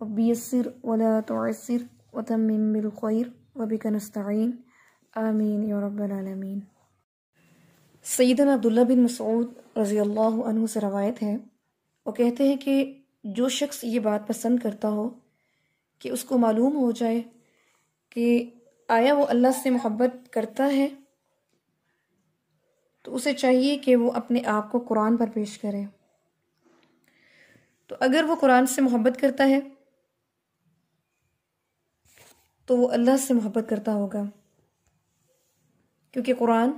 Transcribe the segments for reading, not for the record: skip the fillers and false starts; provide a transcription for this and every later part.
Rabbi यस्सिर वला तुअस्सिर वतम्मिम bill खैर वबिका नस्तईन आमीन या रब्बल आलमीन। सैयदना अब्दुल्ला बिन मसऊद रज़ियल्लाहु अन्हु से रवायत है, वो कहते हैं कि जो शख्स ये बात पसंद करता हो कि उसको मालूम हो जाए कि आया वो अल्लाह से मोहब्बत करता है, तो उसे चाहिए कि वो अपने आप को कुरान पर पेश करे। तो अगर वो कुरान से मोहब्बत करता है तो वो अल्लाह से मोहब्बत करता होगा, क्योंकि कुरान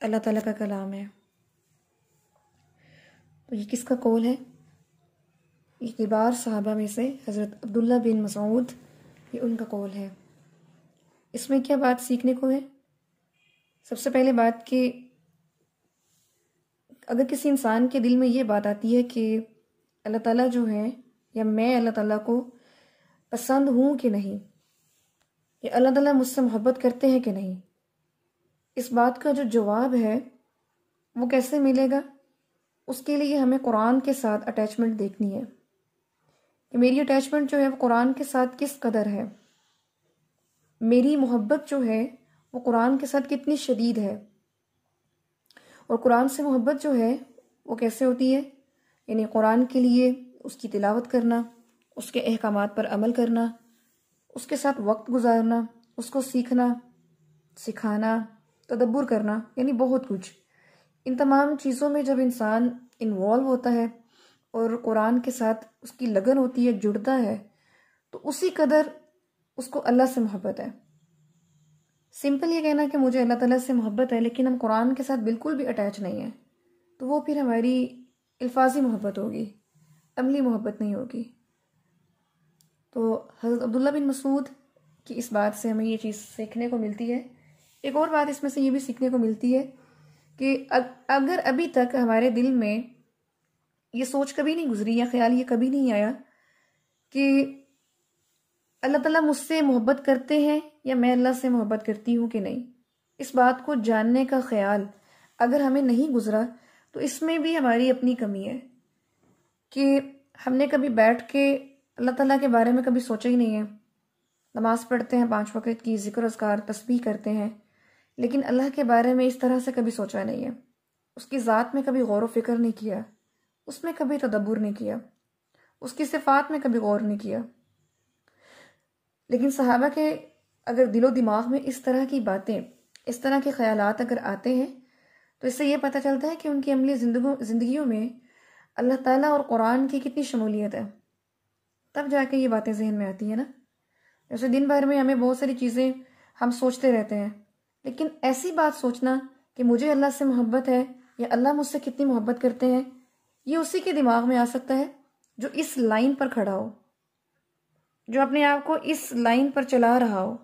अल्लाह ताला का कलाम है। तो ये किसका कौल है? ये किबार सहाबा में से हज़रत अब्दुल्ला बिन मसऊद, ये उनका कौल है। इसमें क्या बात सीखने को है? सबसे पहले बात कि अगर किसी इंसान के दिल में ये बात आती है कि अल्लाह ताला जो है, या मैं अल्लाह ताला को पसंद हूँ कि नहीं, या अल्लाह ताला मुझसे मोहब्बत करते हैं कि नहीं, इस बात का जो जवाब है वो कैसे मिलेगा? उसके लिए हमें कुरान के साथ अटैचमेंट देखनी है कि मेरी अटैचमेंट जो है वो कुरान के साथ किस कदर है, मेरी मोहब्बत जो है वो कुरान के साथ कितनी शदीद है। और कुरान से मोहब्बत जो है वो कैसे होती है? यानी कुरान के लिए उसकी तिलावत करना, उसके अहकामात पर अमल करना, उसके साथ वक्त गुजारना, उसको सीखना, सिखाना, तदब्बुर करना, यानी बहुत कुछ। इन तमाम चीज़ों में जब इंसान इन्वॉल्व होता है और कुरान के साथ उसकी लगन होती है, जुड़ता है, तो उसी कदर उसको अल्लाह से मोहब्बत है। सिंपल ये कहना कि मुझे अल्लाह ताला से मोहब्बत है लेकिन हम कुरान के साथ बिल्कुल भी अटैच नहीं है, तो वो फिर हमारी अल्फाजी मोहब्बत होगी, अमली मोहब्बत नहीं होगी। तो हज़रत अब्दुल्ला बिन मसूद की इस बात से हमें ये चीज़ सीखने को मिलती है। एक और बात इसमें से ये भी सीखने को मिलती है कि अगर अभी तक हमारे दिल में ये सोच कभी नहीं गुजरी, या ख्याल ये कभी नहीं आया कि अल्लाह ताला मुझसे मोहब्बत करते हैं या मैं अल्लाह से मोहब्बत करती हूँ कि नहीं, इस बात को जानने का ख्याल अगर हमें नहीं गुजरा, तो इसमें भी हमारी अपनी कमी है कि हमने कभी बैठ के अल्लाह ताला के बारे में कभी सोचा ही नहीं है। नमाज पढ़ते हैं, 5 वक़्त की ज़िक्र अज़कार तस्बीह करते हैं, लेकिन अल्लाह के बारे में इस तरह से कभी सोचा नहीं है, उसकी ज़ात में कभी गौर व फिक्र नहीं किया, उसमें कभी तदब्बुर नहीं किया, उसकी सिफ़ात में कभी गौर नहीं किया। लेकिन सहाबा के अगर दिलो दिमाग में इस तरह की बातें, इस तरह के ख्यालात अगर आते हैं, तो इससे ये पता चलता है कि उनकी अमली ज़िंदगियों में अल्लाह ताला और कुरान की कितनी शमूलियत है। तब जाके ये बातें जहन में आती है ना। जैसे दिन भर में हमें बहुत सारी चीज़ें हम सोचते रहते हैं, लेकिन ऐसी बात सोचना कि मुझे अल्लाह से मोहब्बत है या अल्लाह मुझसे कितनी मोहब्बत करते हैं, ये उसी के दिमाग में आ सकता है जो इस लाइन पर खड़ा हो, जो अपने आप को इस लाइन पर चला रहा हो,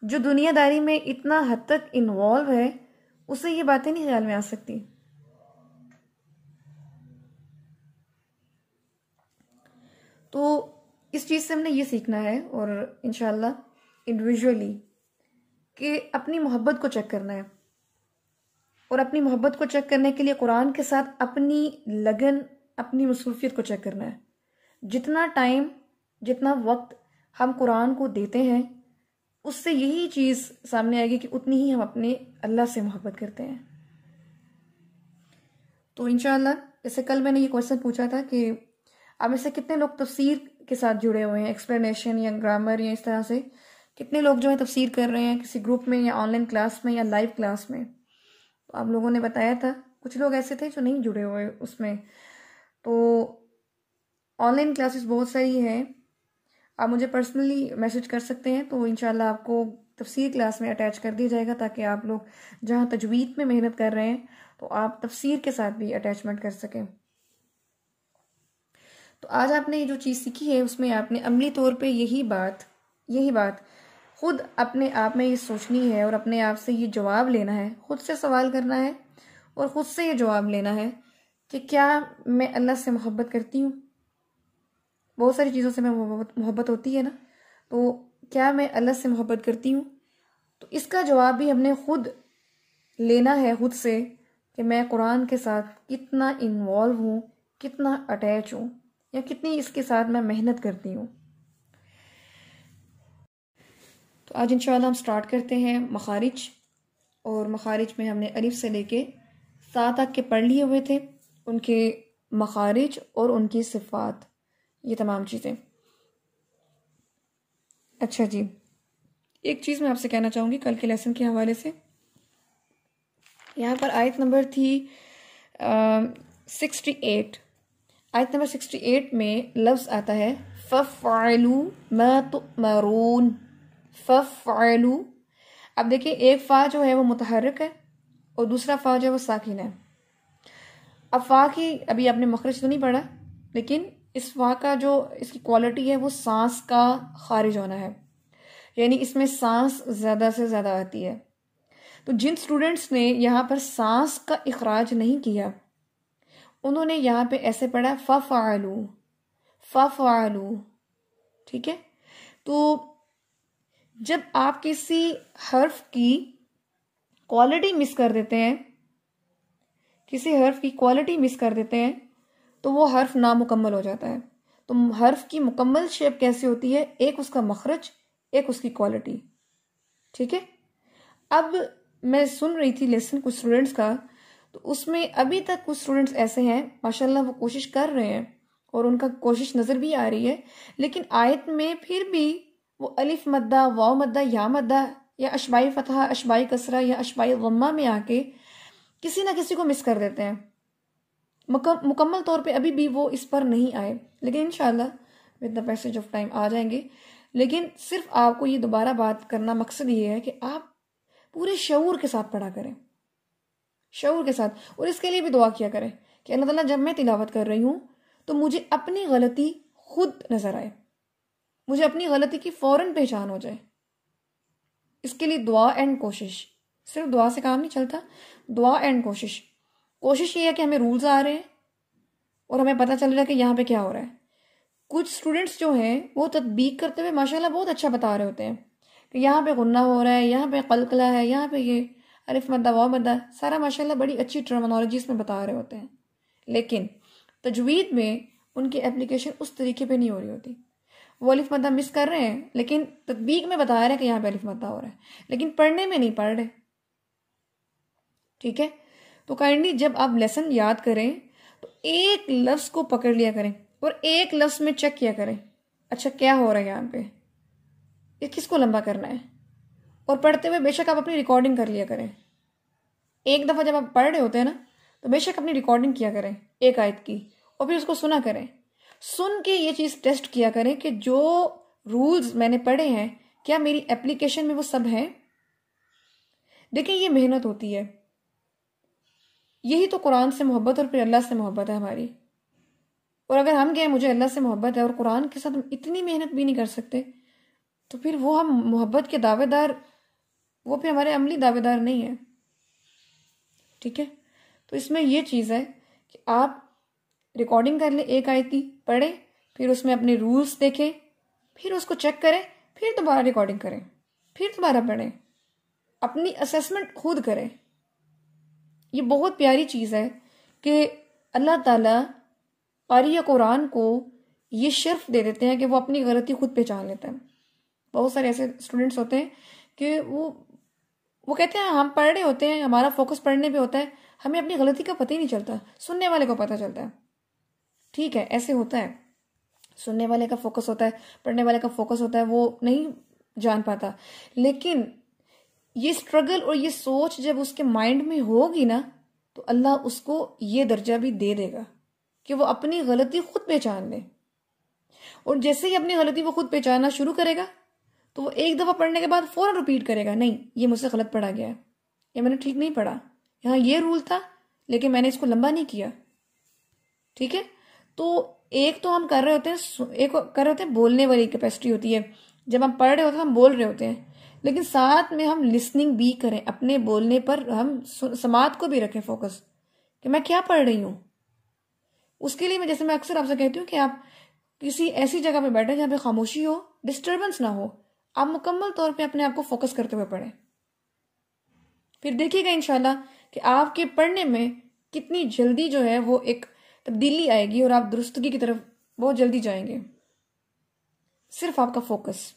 जो दुनियादारी में इतना हद तक इन्वॉल्व है, उसे ये बातें नहीं ख्याल में आ सकती। तो इस चीज़ से हमने ये सीखना है, और इंशाल्लाह इंडिविजुअली, कि अपनी मोहब्बत को चेक करना है। और अपनी मोहब्बत को चेक करने के लिए कुरान के साथ अपनी लगन, अपनी मसरूफियत को चेक करना है। जितना टाइम, जितना वक्त हम कुरान को देते हैं, उससे यही चीज़ सामने आएगी कि उतनी ही हम अपने अल्लाह से मोहब्बत करते हैं। तो इंशाअल्लाह, जैसे कल मैंने ये क्वेश्चन पूछा था कि आप में से कितने लोग तफसीर के साथ जुड़े हुए हैं, एक्सप्लेनेशन या ग्रामर या इस तरह से कितने लोग जो है तफसीर कर रहे हैं किसी ग्रुप में या ऑनलाइन क्लास में या लाइव क्लास में। तो आप लोगों ने बताया था, कुछ लोग ऐसे थे जो नहीं जुड़े हुए उसमें। तो ऑनलाइन क्लासेस बहुत सारी हैं, आप मुझे पर्सनली मैसेज कर सकते हैं, तो इंशाल्लाह आपको तफसीर क्लास में अटैच कर दिया जाएगा, ताकि आप लोग जहाँ तजवीद में मेहनत कर रहे हैं तो आप तफसीर के साथ भी अटैचमेंट कर सकें। तो आज आपने ये जो चीज़ सीखी है उसमें आपने अमली तौर पे यही बात खुद अपने आप में ये सोचनी है और अपने आप से ये जवाब लेना है, खुद से सवाल करना है और खुद से ये जवाब लेना है कि क्या मैं अल्लाह से मोहब्बत करती हूँ। बहुत सारी चीज़ों से मैं मोहब्बत होती है ना, तो क्या मैं अल्लाह से मोहब्बत करती हूँ? तो इसका जवाब भी हमने खुद लेना है, खुद से, कि मैं कुरान के साथ कितना इन्वॉल्व हूँ, कितना अटैच हूँ, या कितनी इसके साथ मैं मेहनत करती हूँ। तो आज इंशाल्लाह हम स्टार्ट करते हैं मखारिज। और मखारिज में हमने अलिफ से लेके सा तक के पढ़ लिए हुए थे, उनके मखारिज और उनकी सिफ़ात, ये तमाम चीज़ें। अच्छा जी, एक चीज़ मैं आपसे कहना चाहूँगी कल के लेसन के हवाले से। यहाँ पर आयत नंबर थी 68। आयत नंबर 68 में लफ्ज़ आता है फ़फ़अलू मा तुअमरून। फ़फ़अलू, अब देखिए एक फ़ा जो है वो मुतहर्रिक है और दूसरा फ़ा जो है वो साकिन है। अब फ़ा की अभी आपने मखरज तो नहीं पढ़ा, लेकिन इस फ़ा का जो इसकी क्वालिटी है वो सांस का खारिज होना है, यानी इसमें सांस ज़्यादा से ज़्यादा आती है। तो जिन स्टूडेंट्स ने यहाँ पर सांस का इखराज नहीं किया, उन्होंने यहाँ पे ऐसे पढ़ा फ़फ़अलू, फ़फ़अलू। ठीक है, तो जब आप किसी हर्फ की क्वालिटी मिस कर देते हैं, किसी हर्फ की क्वालिटी मिस कर देते हैं, तो वो हर्फ नामुकम्मल हो जाता है। तो हर्फ की मुकम्मल शेप कैसे होती है? एक उसका मखरज, एक उसकी क्वालिटी। ठीक है, अब मैं सुन रही थी लेसन कुछ स्टूडेंट्स का, तो उसमें अभी तक कुछ स्टूडेंट्स ऐसे हैं माशाल्लाह वो कोशिश कर रहे हैं और उनका कोशिश नज़र भी आ रही है, लेकिन आयत में फिर भी वो अलिफ मद्दा, वाव मद्दा, या मद्दा, या अशबाई फतहा, अशबाई कसरा या अशबाई गम्मा में आके किसी ना किसी को मिस कर देते हैं। मुकम्मल तौर पे अभी भी वो इस पर नहीं आए, लेकिन इंशाल्लाह with the passage of time आ जाएंगे। लेकिन सिर्फ आपको ये दोबारा बात करना मकसद ये है कि आप पूरे शऊर के साथ पढ़ा करें, शऊर के साथ। और इसके लिए भी दुआ किया करें कि अल्लाह ताला जब मैं तिलावत कर रही हूँ तो मुझे अपनी गलती खुद नजर आए, मुझे अपनी गलती की फौरन पहचान हो जाए। इसके लिए दुआ एंड कोशिश, सिर्फ दुआ से काम नहीं चलता, दुआ एंड कोशिश। कोशिश ये है कि हमें रूल्स आ रहे हैं और हमें पता चल रहा है कि यहाँ पे क्या हो रहा है। कुछ स्टूडेंट्स जो हैं वो तदबीक करते हुए माशाल्लाह बहुत अच्छा बता रहे होते हैं कि यहाँ पे गुन्ना हो रहा है, यहाँ पे कलकला है, यहाँ पे ये अलिफ मद्दा, वाव मद्दा, सारा माशाल्लाह बड़ी अच्छी टर्मिनोलॉजीज में बता रहे होते हैं, लेकिन तजवीद में उनकी एप्लीकेशन उस तरीके पे नहीं हो रही होती। वो अलिफ मद्दा मिस कर रहे हैं, लेकिन तदबीक में बता रहे हैं कि यहाँ पे अलिफ मद्दा हो रहा है, लेकिन पढ़ने में नहीं पढ़ रहे। ठीक है, तो काइंडली जब आप लेसन याद करें तो एक लफ्ज को पकड़ लिया करें और एक लफ्ज में चेक किया करें, अच्छा क्या हो रहा है यहाँ पे, ये किसको लंबा करना है। और पढ़ते हुए बेशक आप अपनी रिकॉर्डिंग कर लिया करें। एक दफ़ा जब आप पढ़ रहे होते हैं ना, तो बेशक अपनी रिकॉर्डिंग किया करें एक आयत की, और फिर उसको सुना करें। सुन के ये चीज़ टेस्ट किया करें कि जो रूल्स मैंने पढ़े हैं क्या मेरी एप्लीकेशन में वो सब हैं। देखिए ये मेहनत होती है, यही तो कुरान से मोहब्बत और फिर अल्लाह से मोहब्बत है हमारी। और अगर हम कहें मुझे अल्लाह से मोहब्बत है और कुरान के साथ हम इतनी मेहनत भी नहीं कर सकते, तो फिर वो हम मोहब्बत के दावेदार, वो फिर हमारे अमली दावेदार नहीं है। ठीक है, तो इसमें ये चीज़ है कि आप रिकॉर्डिंग कर लें, एक आयत की पढ़ें, फिर उसमें अपने रूल्स देखें, फिर उसको चेक करें, फिर दोबारा रिकॉर्डिंग करें, फिर दोबारा पढ़ें, अपनी असेसमेंट खुद करें। ये बहुत प्यारी चीज़ है कि अल्लाह ताला क़ारी कुरान को ये शर्फ दे देते हैं कि वो अपनी गलती खुद पहचान लेता है। बहुत सारे ऐसे स्टूडेंट्स होते हैं कि वो कहते हैं हम पढ़ रहे होते हैं, हमारा फोकस पढ़ने पे होता है, हमें अपनी गलती का पता ही नहीं चलता, सुनने वाले को पता चलता है। ठीक है, ऐसे होता है, सुनने वाले का फोकस होता है, पढ़ने वाले का फोकस होता है, वो नहीं जान पाता। लेकिन ये स्ट्रगल और ये सोच जब उसके माइंड में होगी ना, तो अल्लाह उसको ये दर्जा भी दे देगा कि वो अपनी गलती खुद पहचान ले। और जैसे ही अपनी गलती वो खुद पहचानना शुरू करेगा, तो वो एक दफ़ा पढ़ने के बाद फौरन रिपीट करेगा, नहीं ये मुझसे गलत पढ़ा गया है, ये मैंने ठीक नहीं पढ़ा, यहाँ ये रूल था लेकिन मैंने इसको लंबा नहीं किया। ठीक है, तो एक तो हम कर रहे होते हैं, एक कर रहे होते हैं बोलने वाली कैपेसिटी होती है, जब हम पढ़ रहे होते हैं हम बोल रहे होते हैं, लेकिन साथ में हम लिसनिंग भी करें, अपने बोलने पर हम समात को भी रखें फोकस कि मैं क्या पढ़ रही हूँ। उसके लिए जैसे मैं अक्सर आपसे कहती हूँ कि आप किसी ऐसी जगह पे बैठे जहाँ पे खामोशी हो, डिस्टर्बेंस ना हो, आप मुकम्मल तौर पे अपने आप को फोकस करते हुए पढ़ें। फिर देखिएगा इंशाल्लाह कि आपके पढ़ने में कितनी जल्दी जो है वो एक तब्दीली आएगी और आप दुरुस्तगी की तरफ बहुत जल्दी जाएंगे, सिर्फ आपका फोकस।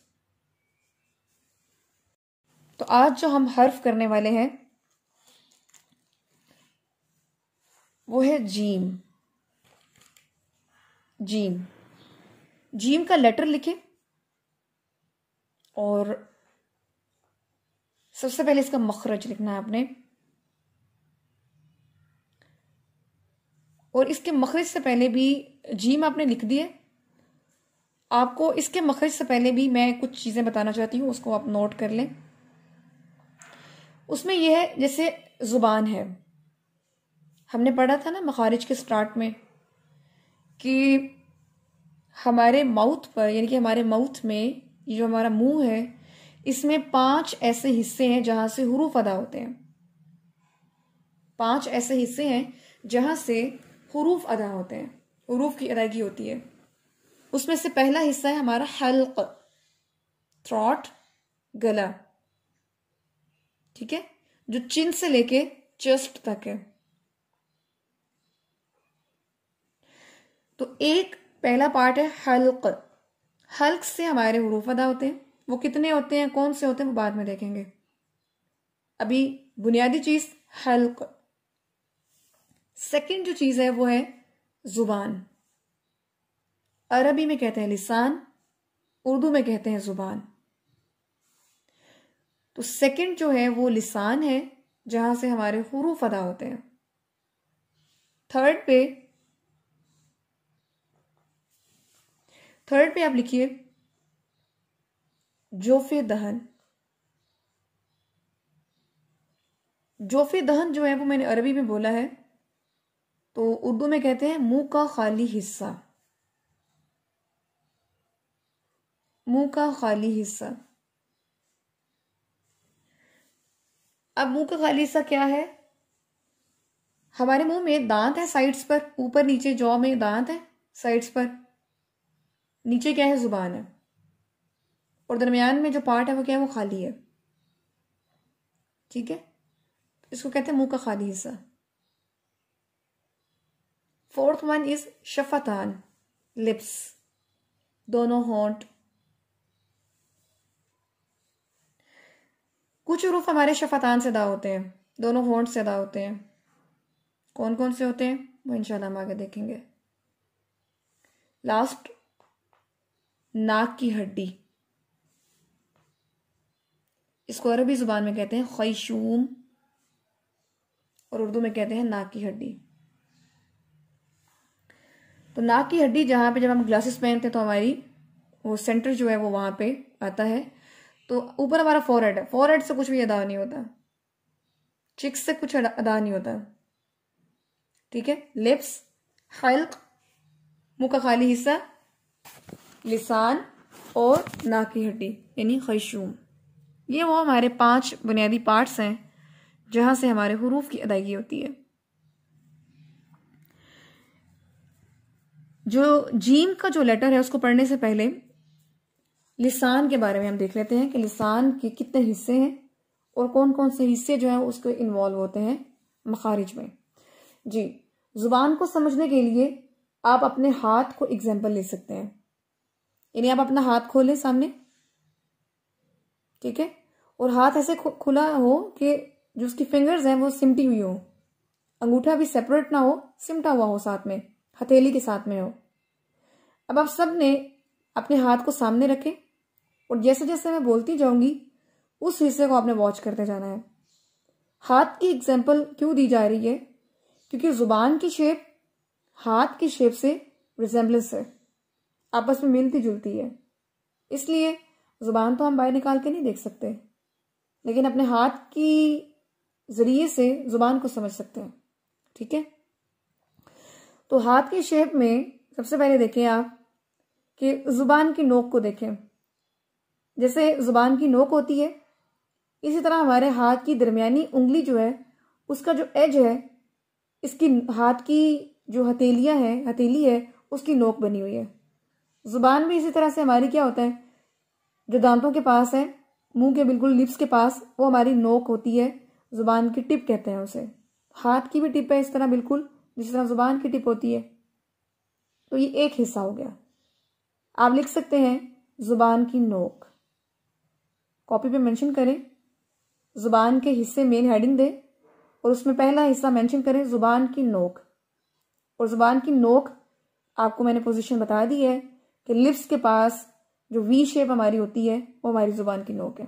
तो आज जो हम हर्फ करने वाले हैं वो है जीम। जीम, जीम का लेटर लिखें और सबसे पहले इसका मखरज लिखना है आपने, और इसके मखरज से पहले भी जीम आपने लिख दिए। आपको इसके मखरज से पहले भी मैं कुछ चीजें बताना चाहती हूँ, उसको आप नोट कर लें। उसमें यह है, जैसे जुबान है, हमने पढ़ा था ना मखारिज के स्टार्ट में कि हमारे माउथ पर, यानी कि हमारे माउथ में, ये जो हमारा मुंह है, इसमें 5 ऐसे हिस्से हैं जहां से हुरूफ अदा होते हैं। 5 ऐसे हिस्से हैं जहां से हुरूफ अदा होते हैं, हुरूफ की अदायगी होती है। उसमें से पहला हिस्सा है हमारा हल्क, थ्रॉट, गला, ठीक है, जो चिन से लेके चेस्ट तक है। तो एक पहला पार्ट है हल्क। हल्क से हमारे हुरूफ अदा होते हैं। वो कितने होते हैं, कौन से होते हैं, वो बाद में देखेंगे। अभी बुनियादी चीज हल्क। सेकंड जो चीज है वो है जुबान। अरबी में कहते हैं लिसान, उर्दू में कहते हैं जुबान। तो सेकंड जो है वो लिसान है, जहां से हमारे हुरूफ अदा होते हैं। थर्ड पे आप लिखिए जोफे दहन। जोफे दहन जो है वो मैंने अरबी में बोला है, तो उर्दू में कहते हैं मुंह का खाली हिस्सा। मुंह का खाली हिस्सा। अब मुंह का खाली हिस्सा क्या है? हमारे मुंह में दांत है साइड्स पर, ऊपर नीचे जॉ में दांत है साइड्स पर, नीचे क्या है, जुबान है, और दरमियान में जो पार्ट है वो क्या है, वो खाली है, ठीक है। इसको कहते हैं मुंह का खाली हिस्सा। फोर्थ वन इज शफतान, लिप्स, दोनों होंठ। कुछ हुरूफ हमारे शफतान से अदा होते हैं, दोनों होंठ से अदा होते हैं। कौन कौन से होते हैं वो इंशाल्लाह हम आगे देखेंगे। लास्ट, नाक की हड्डी, इसको अरबी जुबान में कहते हैं खैशूम और उर्दू में कहते हैं नाक की हड्डी। तो नाक की हड्डी जहां पे जब हम ग्लासेस पहनते हैं तो हमारी वो सेंटर जो है वो वहां पे आता है। तो ऊपर हमारा फोरहेड है, फोरहेड से कुछ भी अदा नहीं होता, चिक्स से कुछ अदा नहीं होता, ठीक है। लिप्स, हल्क, मुंह का खाली हिस्सा, लिसान और नाक की हड्डी यानी खैशूम, ये वो हमारे 5 बुनियादी पार्ट्स हैं जहां से हमारे हुरूफ की अदायगी होती है। जो जीम का जो लेटर है उसको पढ़ने से पहले लिसान के बारे में हम देख लेते हैं कि लिसान के कितने हिस्से हैं और कौन कौन से हिस्से जो है उसको इन्वॉल्व होते हैं मखारिज में। जी, जुबान को समझने के लिए आप अपने हाथ को एग्जाम्पल ले सकते हैं, यानी आप अपना हाथ खोलें सामने, ठीक है, और हाथ ऐसे खुला हो कि जो उसकी फिंगर्स हैं वो सिमटी हुई हो, अंगूठा भी सेपरेट ना हो, सिमटा हुआ हो, साथ में हथेली के साथ में हो। अब आप सब ने अपने हाथ को सामने रखें और जैसे जैसे मैं बोलती जाऊंगी उस हिस्से को आपने वॉच करते जाना है। हाथ की एग्जाम्पल क्यों दी जा रही है? क्योंकि जुबान की शेप हाथ की शेप से रिजेम्बलेंस है, आपस में मिलती जुलती है, इसलिए जुबान तो हम बाहर निकाल के नहीं देख सकते, लेकिन अपने हाथ की जरिए से जुबान को समझ सकते हैं, ठीक है। तो हाथ की शेप में सबसे पहले देखें आप कि जुबान की नोक को देखें। जैसे जुबान की नोक होती है, इसी तरह हमारे हाथ की दरमियानी उंगली जो है उसका जो एज है, इसकी हाथ की जो हथेली है उसकी नोक बनी हुई है। जुबान भी इसी तरह से हमारी क्या होता है, जो दांतों के पास है, मुंह के बिल्कुल लिप्स के पास, वो हमारी नोक होती है, जुबान की टिप कहते हैं उसे। हाथ की भी टिप है इस तरह बिल्कुल जिस तरह जुबान की टिप होती है। तो ये एक हिस्सा हो गया। आप लिख सकते हैं जुबान की नोक, कॉपी पे मेंशन करें, जुबान के हिस्से मेन हेडिंग दें और उसमें पहला हिस्सा मेंशन करें जुबान की नोक। और जुबान की नोक आपको मैंने पोजीशन बता दी है कि लिप्स के पास जो वी शेप हमारी होती है वो हमारी जुबान की नोक है।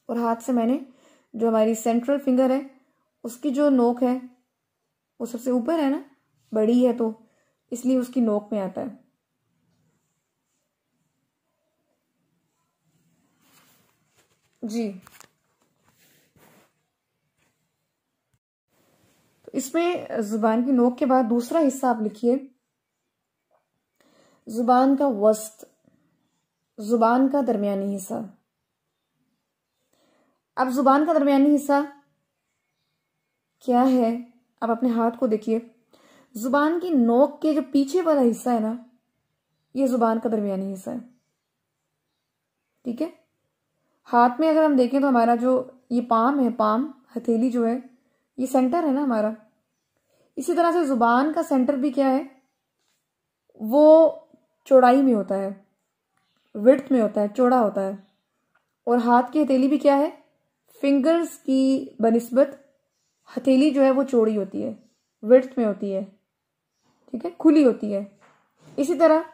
और हाथ से मैंने जो हमारी सेंट्रल फिंगर है उसकी जो नोक है वो सबसे ऊपर है ना, बड़ी है, तो इसलिए उसकी नोक में आता है। जी, तो इसमें जुबान की नोक के बाद दूसरा हिस्सा आप लिखिए जुबान का वस्त, जुबान का दरमियानी हिस्सा। अब जुबान का दरमियानी हिस्सा क्या है, आप अपने हाथ को देखिए। जुबान की नोक के जो पीछे वाला हिस्सा है ना, ये जुबान का दरमियानी हिस्सा है। ठीक है, हाथ में अगर हम देखें तो हमारा जो ये पाम है, पाम हथेली जो है, ये सेंटर है ना हमारा। इसी तरह से जुबान का सेंटर भी क्या है, वो चौड़ाई में होता है, विड्थ में होता है, चौड़ा होता है। और हाथ की हथेली भी क्या है, फिंगर्स की बनिस्बत हथेली जो है वो चौड़ी होती है, विड्थ में होती है। ठीक है, खुली होती है। इसी तरह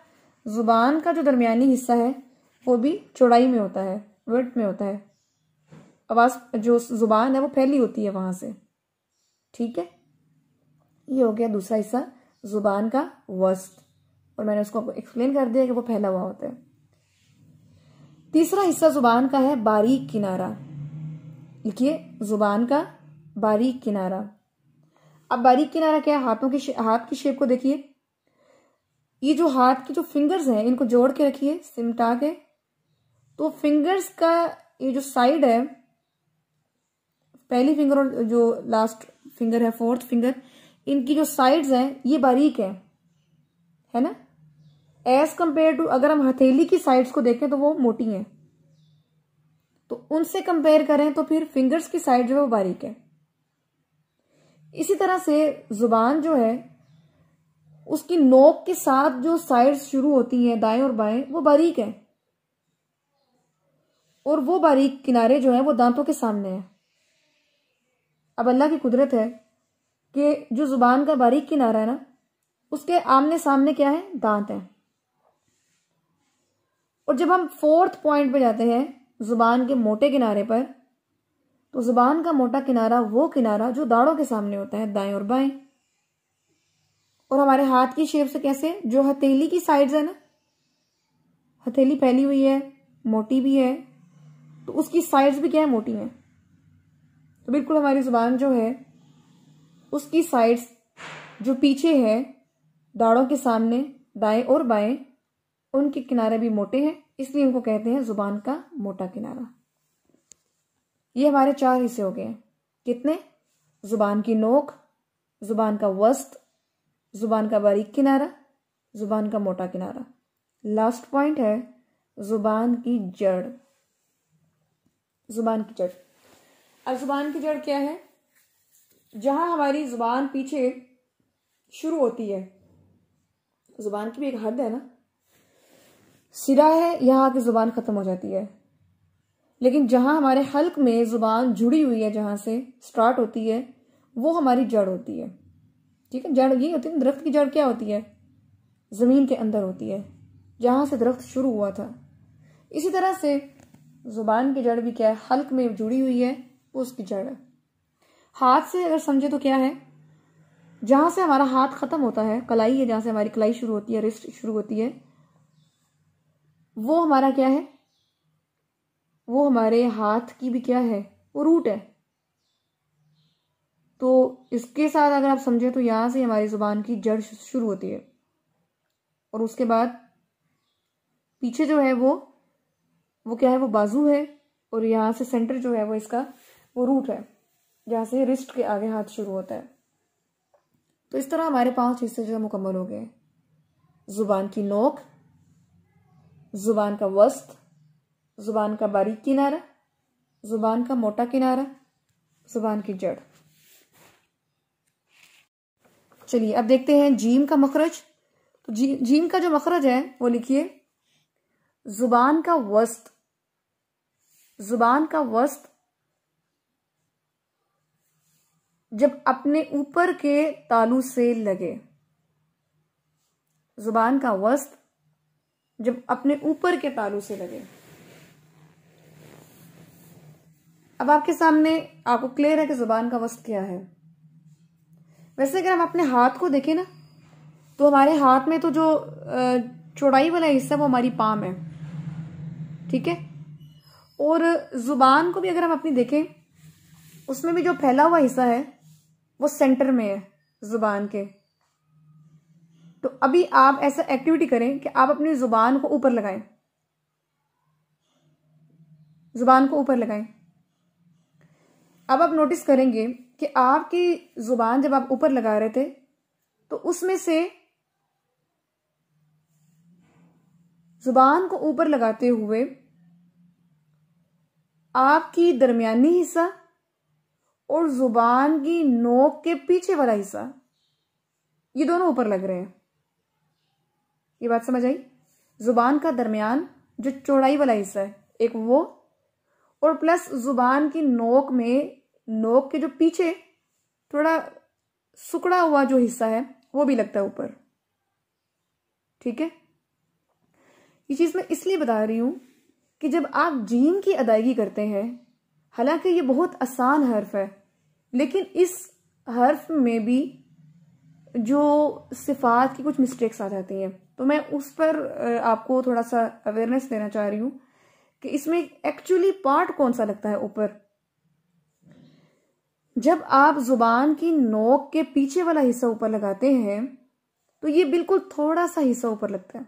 जुबान का जो दरमियानी हिस्सा है वो भी चौड़ाई में होता है, विड्थ में होता है। आवाज जो जुबान है वो फैली होती है वहां से। ठीक है, ये हो गया दूसरा हिस्सा जुबान का वस्त, और मैंने उसको एक्सप्लेन कर दिया कि वो फैला हुआ होता है। तीसरा हिस्सा जुबान का है बारीक किनारा। लिखिए जुबान का बारीक किनारा। अब बारीक किनारा क्या है, हाथ की शेप को देखिए। ये जो हाथ की जो फिंगर्स हैं इनको जोड़ के रखिए, सिमटा के। तो फिंगर्स का ये जो साइड है, पहली फिंगर और जो लास्ट फिंगर है, फोर्थ फिंगर, इनकी जो साइड्स हैं ये बारीक है ना, एज कंपेयर टू अगर हम हथेली की साइड्स को देखें तो वो मोटी हैं। तो उनसे कंपेयर करें तो फिर फिंगर्स की साइड जो है वो बारीक है। इसी तरह से जुबान जो है उसकी नोक के साथ जो साइड्स शुरू होती हैं दाएं और बाएं, वो बारीक है। और वो बारीक किनारे जो है वो दांतों के सामने है। अब अल्लाह की कुदरत है कि जो जुबान का बारीक किनारा है ना, उसके आमने सामने क्या है, दांत है। और जब हम फोर्थ पॉइंट पे जाते हैं जुबान के मोटे किनारे पर, तो जुबान का मोटा किनारा वो किनारा जो दाढ़ों के सामने होता है, दाएं और बाएं। और हमारे हाथ की शेप से कैसे, जो हथेली की साइड्स है ना, हथेली फैली हुई है, मोटी भी है, तो उसकी साइड्स भी क्या है, मोटी है। तो बिल्कुल हमारी जुबान जो है उसकी साइड्स जो पीछे है दाढ़ों के सामने दाएं और बाएं, उनके किनारे भी मोटे हैं, इसलिए उनको कहते हैं जुबान का मोटा किनारा। ये हमारे 4 हिस्से हो गए हैं। कितने, जुबान की नोक, जुबान का वस्त, जुबान का बारीक किनारा, जुबान का मोटा किनारा। लास्ट पॉइंट है जुबान की जड़। जुबान की जड़, अब जुबान की जड़ क्या है, जहां हमारी जुबान पीछे शुरू होती है, जुबान की भी एक हद है ना, सिरा है, यहां आके जुबान खत्म हो जाती है। लेकिन जहां हमारे हल्क में जुबान जुड़ी हुई है, जहां से स्टार्ट होती है, वो हमारी जड़ होती है। ठीक है, जड़ ये होती है, दरख्त की जड़ क्या होती है, जमीन के अंदर होती है, जहां से दरख्त शुरू हुआ था। इसी तरह से जुबान की जड़ भी क्या है, हल्क में जुड़ी हुई है, वो उसकी जड़ है। हाथ से अगर समझे तो क्या है, जहां से हमारा हाथ खत्म होता है, कलाई है, जहां से हमारी कलाई शुरू होती है, रिस्ट शुरू होती है, वो हमारा क्या है, वो हमारे हाथ की भी क्या है, वो रूट है। तो इसके साथ अगर आप समझे तो यहां से हमारी जुबान की जड़ शुरू होती है। और उसके बाद पीछे जो है वो क्या है, वो बाजू है, और यहाँ से सेंटर जो है वो इसका वो रूट है, जहाँ से रिस्ट के आगे हाथ शुरू होता है। तो इस तरह हमारे 5 हिस्से जो है मुकम्मल हो गए। जुबान की नोक, जुबान का वस्त, जुबान का बारीक किनारा, जुबान का मोटा किनारा, जुबान की जड़। चलिए अब देखते हैं जीम का मखरज। तो जीम का जो मखरज है वो लिखिए, जुबान का वस्त, जुबान का वस्त जब अपने ऊपर के तालू से लगे, जुबान का वस्त जब अपने ऊपर के तालू से लगे। अब आपके सामने आपको क्लियर है कि जुबान का वस्त क्या है। वैसे अगर हम अपने हाथ को देखें ना, तो हमारे हाथ में तो जो चौड़ाई वाला हिस्सा वो हमारी पाम है, ठीक है। और जुबान को भी अगर हम अपनी देखें, उसमें भी जो फैला हुआ हिस्सा है वो सेंटर में है जुबान के। तो अभी आप ऐसा एक्टिविटी करें कि आप अपनी जुबान को ऊपर लगाएं, जुबान को ऊपर लगाएं। अब आप नोटिस करेंगे कि आपकी जुबान जब आप ऊपर लगा रहे थे तो उसमें से जुबान को ऊपर लगाते हुए आपकी दरमियानी हिस्सा और जुबान की नोक के पीछे वाला हिस्सा, ये दोनों ऊपर लग रहे हैं। ये बात समझ आई? जुबान का दरमियान जो चौड़ाई वाला हिस्सा है एक वो, और प्लस जुबान की नोक में, नोक के जो पीछे थोड़ा सुकड़ा हुआ जो हिस्सा है वो भी लगता है ऊपर, ठीक है। ये चीज मैं इसलिए बता रही हूं कि जब आप जीम की अदायगी करते हैं, हालांकि ये बहुत आसान हर्फ है, लेकिन इस हर्फ में भी जो सिफात की कुछ मिस्टेक्स आ जाती हैं, तो मैं उस पर आपको थोड़ा सा अवेयरनेस देना चाह रही हूं कि इसमें एक्चुअली पार्ट कौन सा लगता है ऊपर। जब आप जुबान की नोक के पीछे वाला हिस्सा ऊपर लगाते हैं तो ये बिल्कुल थोड़ा सा हिस्सा ऊपर लगता है।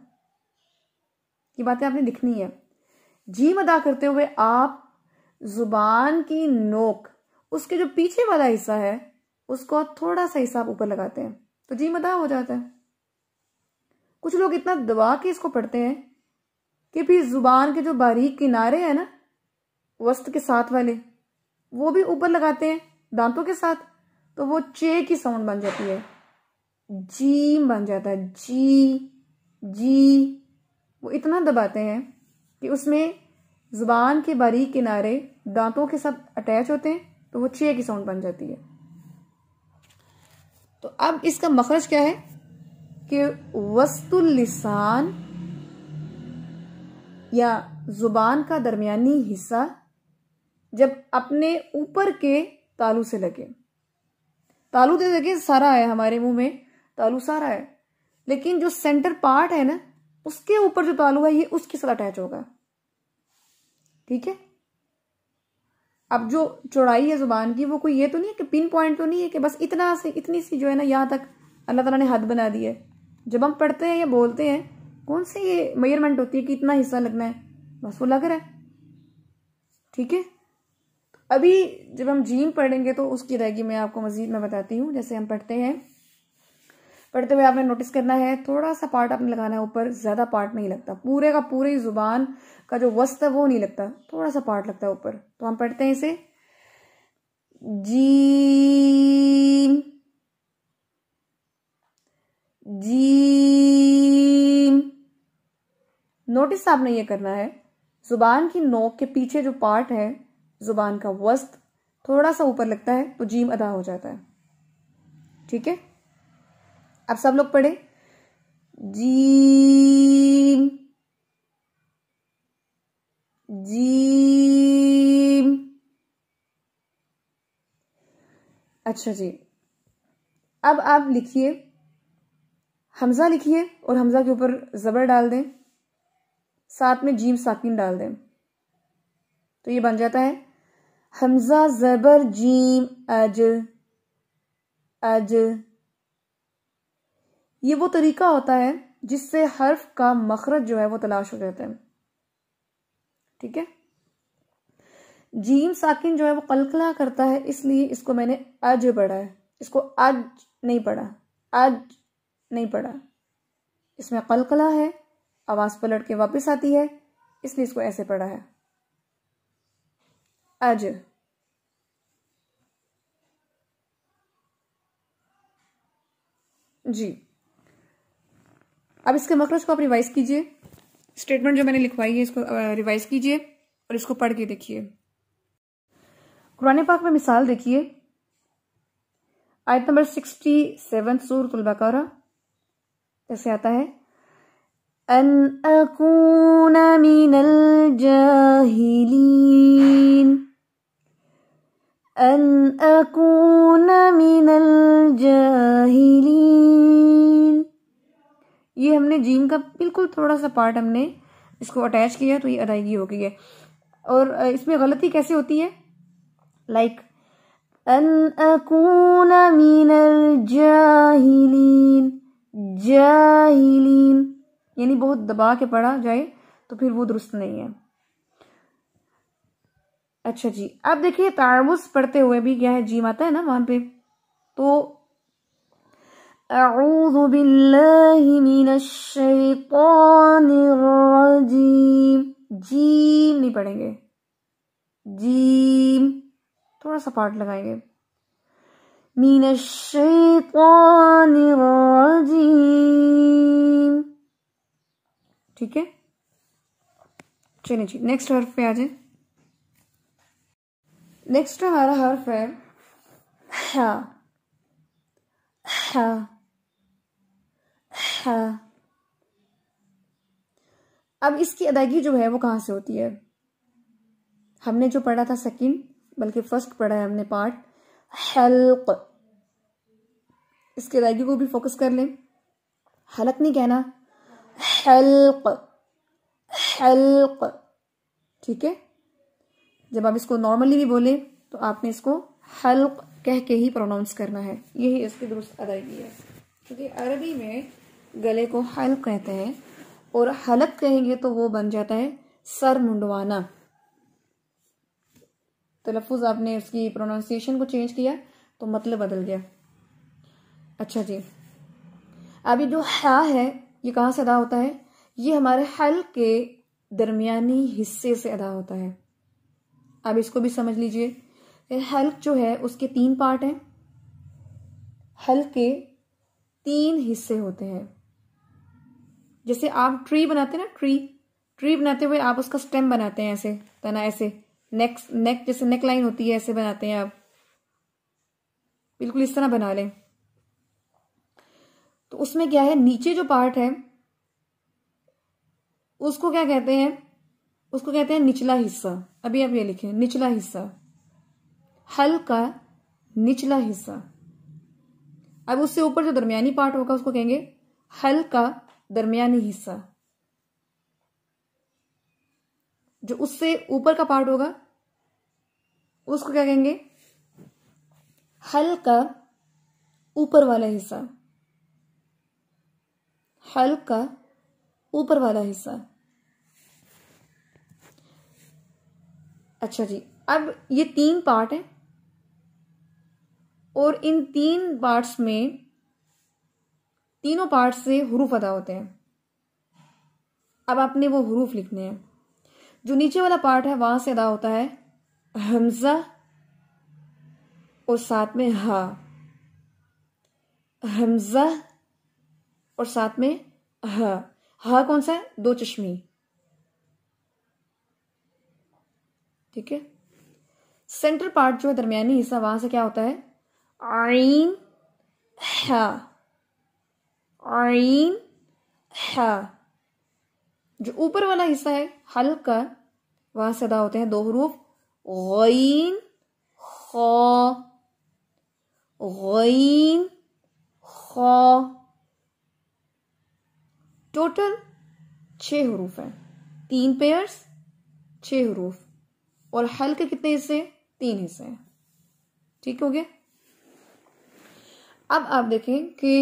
ये बातें आपने लिखनी है। जीम अदा करते हुए आप जुबान की नोक, उसके जो पीछे वाला हिस्सा है उसको थोड़ा सा हिस्सा ऊपर लगाते हैं तो जीम अदा हो जाता है। कुछ लोग इतना दबा के इसको पढ़ते हैं कि फिर जुबान के जो बारीक किनारे हैं ना, वस्त के साथ वाले, वो भी ऊपर लगाते हैं दांतों के साथ, तो वो चे की साउंड बन जाती है, जीम बन जाता है, जी जी। वो इतना दबाते हैं कि उसमें जुबान के बारीक किनारे दांतों के साथ अटैच होते हैं, तो वो चे की साउंड बन जाती है। तो अब इसका मखरज क्या है कि वस्तुल लिसान या जुबान का दरमियानी हिस्सा जब अपने ऊपर के तालू से लगे, तालू तो देखिए सारा है हमारे मुंह में, तालू सारा है, लेकिन जो सेंटर पार्ट है ना, उसके ऊपर जो तालू है ये उसके साथ अटैच होगा, ठीक है। अब जो चौड़ाई है जुबान की वो कोई ये तो नहीं है कि पिन पॉइंट तो नहीं है कि बस इतना से इतनी सी जो है ना यहाँ तक अल्लाह ताला ने हद बना दी है। जब हम पढ़ते हैं या बोलते हैं, कौन सी ये मेजरमेंट होती है कि इतना हिस्सा लगना है, बस वो लग रहा है, ठीक है। अभी जब हम जीम पढ़ेंगे तो उसकी अदायगी मैं आपको मजीद मैं बताती हूँ। जैसे हम पढ़ते हैं, पढ़ते हुए आपने नोटिस करना है थोड़ा सा पार्ट आपने लगाना है ऊपर, ज्यादा पार्ट नहीं लगता, पूरे का पूरे जुबान का जो वस्त है वो नहीं लगता, थोड़ा सा पार्ट लगता है ऊपर। तो हम पढ़ते हैं इसे जीम जीम। नोटिस आपने ये करना है, जुबान की नोक के पीछे जो पार्ट है जुबान का वस्त थोड़ा सा ऊपर लगता है तो जीम अदा हो जाता है, ठीक है। अब सब लोग पढ़े जीम जीम। अच्छा जी, अब आप लिखिए, हमजा लिखिए और हमजा के ऊपर जबर डाल दें, साथ में जीम साकिन डाल दें, तो ये बन जाता है हमजा जबर जीम अज अज। ये वो तरीका होता है जिससे हर्फ का मखरज जो है वो तलाश हो जाता है। ठीक है, जीम साकिन जो है वो कलकला करता है, इसलिए इसको मैंने अज पढ़ा है, इसको आज नहीं पढ़ा, आज नहीं पढ़ा। इसमें कलकला है, आवाज पलट के वापस आती है, इसलिए इसको ऐसे पढ़ा है, अज। जी, अब इसके मखरज को आप रिवाइज कीजिए। स्टेटमेंट जो मैंने लिखवाई है इसको रिवाइज कीजिए और इसको पढ़ के देखिए। कुरान पाक में मिसाल देखिए, आयत नंबर 67 सूरतुल बकरा, ऐसे आता है, अन अकून मिनल जाहिलीन, अन अकून मिनल जाहिलीन। ये हमने जीम का बिल्कुल थोड़ा सा पार्ट हमने इसको अटैच किया तो ये अदायगी हो गई है। और इसमें गलती कैसे होती है, लाइक अन अकून मिनल जाहिलीन, जाहिलीन यानी बहुत दबा के पढ़ा जाए तो फिर वो दुरुस्त नहीं है। अच्छा जी, अब देखिए तारवुज पढ़ते हुए भी क्या है, जीम आता है ना वहां पे, तो अऊज़ु बिल्लाहि मिनश शैतानिर रजीम, जीम नहीं पढ़ेंगे, जीम थोड़ा सा पार्ट लगाएंगे, मिनश शैतानिर रजीम। ठीक है, चलिए जी नेक्स्ट हर्फ पे आ जाए। नेक्स्ट हमारा हर्फ है हा, हा, हा। अब इसकी अदायगी जो है वो कहां से होती है, हमने जो पढ़ा था सेकंड, बल्कि फर्स्ट पढ़ा है हमने पार्ट, हल्क। इसकी अदायगी को भी फोकस कर लें, हलक नहीं कहना, हल्क, हल्क। ठीक है, जब आप इसको नॉर्मली भी बोले तो आपने इसको हल्क कह के ही प्रोनाउंस करना है, यही इसकी दुरुस्त अदायगी है। क्योंकि अरबी में गले को हल्क कहते हैं और हलक कहेंगे तो वो बन जाता है सर मुंडवाना। तलफ़ुज़ आपने उसकी प्रोनाउंसिएशन को चेंज किया तो मतलब बदल गया। अच्छा जी, अभी जो हा है ये कहाँ से अदा होता है, ये हमारे हल्क के दरमियानी हिस्से से अदा होता है। अब इसको भी समझ लीजिए, हल्क जो है उसके 3 पार्ट हैं, हल्क के 3 हिस्से होते हैं। जैसे आप ट्री बनाते हैं ना, ट्री बनाते हुए आप उसका स्टेम बनाते हैं, ऐसे तना, ऐसे नेक जैसे नेक लाइन होती है ऐसे बनाते हैं आप, बिल्कुल इस तरह बना लें। तो उसमें क्या है, नीचे जो पार्ट है उसको क्या कहते हैं, उसको कहते हैं निचला हिस्सा। अभी आप ये लिखें, निचला हिस्सा, हल्क का निचला हिस्सा। अब उससे ऊपर जो दरमियानी पार्ट होगा उसको कहेंगे हल्क का दरमियानी हिस्सा। जो उससे ऊपर का पार्ट होगा उसको क्या कहेंगे, हल्क का ऊपर वाला हिस्सा, हल्क का ऊपर वाला हिस्सा। अच्छा जी, अब ये 3 पार्ट हैं और इन 3 पार्ट्स में, तीनों पार्ट से हुरूफ अदा होते हैं। अब आपने वो हुरूफ लिखने हैं। जो नीचे वाला पार्ट है वहां से अदा होता है हमजा और साथ में हा, हमजा और साथ में हा। हा कौन सा है, 2 चश्मी। ठीक है, सेंटर पार्ट जो है दरमियानी हिस्सा, वहां से क्या होता है, आइन हा, आइन हा। जो ऊपर वाला हिस्सा है हल्क का, वहां से अदा होते हैं 2 हुरूफ, गईन खा, गईन खा। टोटल 6 हुरूफ हैं, 3 पेयर्स 6 हुरूफ। और हल्क के कितने हिस्से, 3 हिस्से हैं। ठीक हो गया। अब आप देखें कि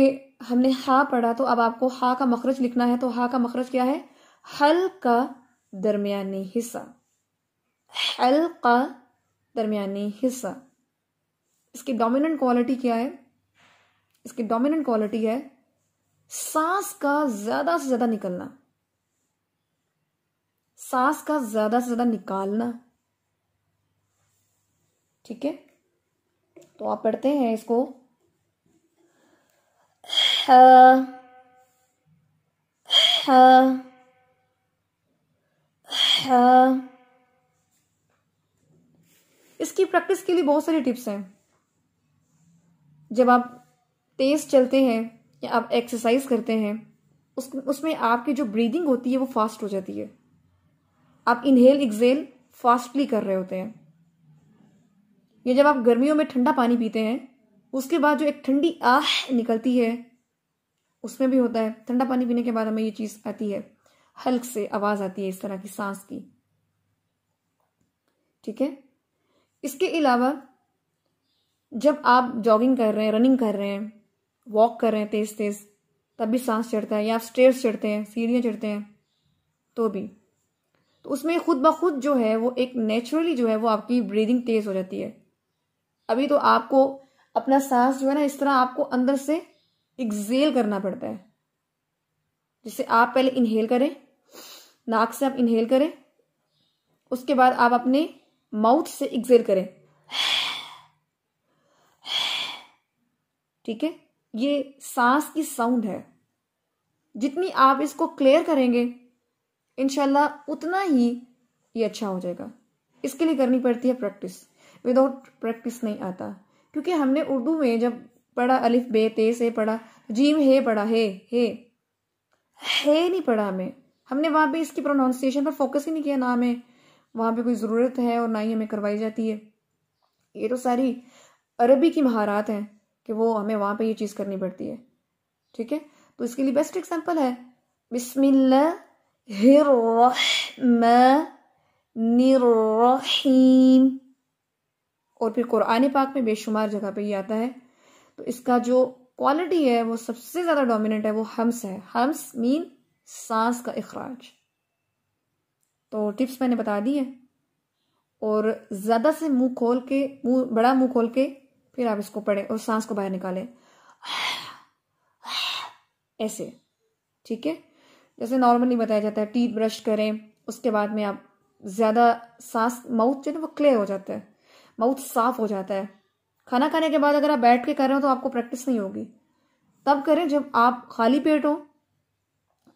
हमने हा पढ़ा तो अब आपको हा का मखरज लिखना है। तो हा का मखरज क्या है? हल्का दरमियानी हिस्सा, हल्का दरमियानी हिस्सा। इसकी डोमिनेंट क्वालिटी क्या है? इसकी डोमिनेंट क्वालिटी है सांस का ज्यादा से ज्यादा निकलना, सांस का ज्यादा से ज्यादा निकालना। ठीक है, तो आप पढ़ते हैं इसको ह ह ह। इसकी प्रैक्टिस के लिए बहुत सारी टिप्स हैं। जब आप तेज चलते हैं या आप एक्सरसाइज करते हैं, उसमें आपकी जो ब्रीदिंग होती है वो फास्ट हो जाती है। आप इनहेल एक्सहेल फास्टली कर रहे होते हैं। ये जब आप गर्मियों में ठंडा पानी पीते हैं, उसके बाद जो एक ठंडी आह निकलती है, उसमें भी होता है। ठंडा पानी पीने के बाद हमें ये चीज आती है, हल्क से आवाज आती है इस तरह की सांस की। ठीक है, इसके अलावा जब आप जॉगिंग कर रहे हैं, रनिंग कर रहे हैं, वॉक कर रहे हैं तेज तेज, तब भी सांस चढ़ता है। या आप स्टेयर्स चढ़ते हैं, सीढ़ियां चढ़ते हैं, तो भी, तो उसमें खुद ब खुद जो है वो एक नेचुरली जो है वो आपकी ब्रीदिंग तेज हो जाती है। अभी तो आपको अपना सांस जो है ना इस तरह आपको अंदर से एक्सहेल करना पड़ता है। जिससे आप पहले इनहेल करें, नाक से आप इनहेल करें, उसके बाद आप अपने माउथ से एक्सहेल करें। ठीक है, ये सांस की साउंड है। जितनी आप इसको क्लियर करेंगे इंशाल्लाह उतना ही ये अच्छा हो जाएगा। इसके लिए करनी पड़ती है प्रैक्टिस। विदाउट प्रैक्टिस नहीं आता। क्योंकि हमने उर्दू में जब पढ़ा अलिफ बे ते से पढ़ा, जीम हे पढ़ा, हे नहीं पढ़ा हमें। हमने वहां पे इसकी प्रोनाउंसिएशन पर फोकस ही नहीं किया, ना हमें वहां पे कोई ज़रूरत है और ना ही हमें करवाई जाती है। ये तो सारी अरबी की महारात है कि वो हमें वहां पे ये चीज़ करनी पड़ती है। ठीक है, तो इसके लिए बेस्ट एग्जांपल है बिस्मिल्लाहिर्रहमानिर्रहीम। और फिर कुरान पाक में बेशुमार जगह पे ये आता है। तो इसका जो क्वालिटी है वो सबसे ज्यादा डोमिनेंट है, वो हम्स है। हम्स मीन सांस का इखराज। तो टिप्स मैंने बता दी है। और ज्यादा से मुंह खोल के, बड़ा मुंह खोल के फिर आप इसको पढ़ें और सांस को बाहर निकालें ऐसे। ठीक है, जैसे नॉर्मली बताया जाता है टीथ ब्रश करें, उसके बाद में आप ज्यादा सांस, माउथ जो है वो क्लियर हो जाता है, माउथ साफ हो जाता है। खाना खाने के बाद अगर आप बैठ के कर रहे हो तो आपको प्रैक्टिस नहीं होगी। तब करें जब आप खाली पेट हो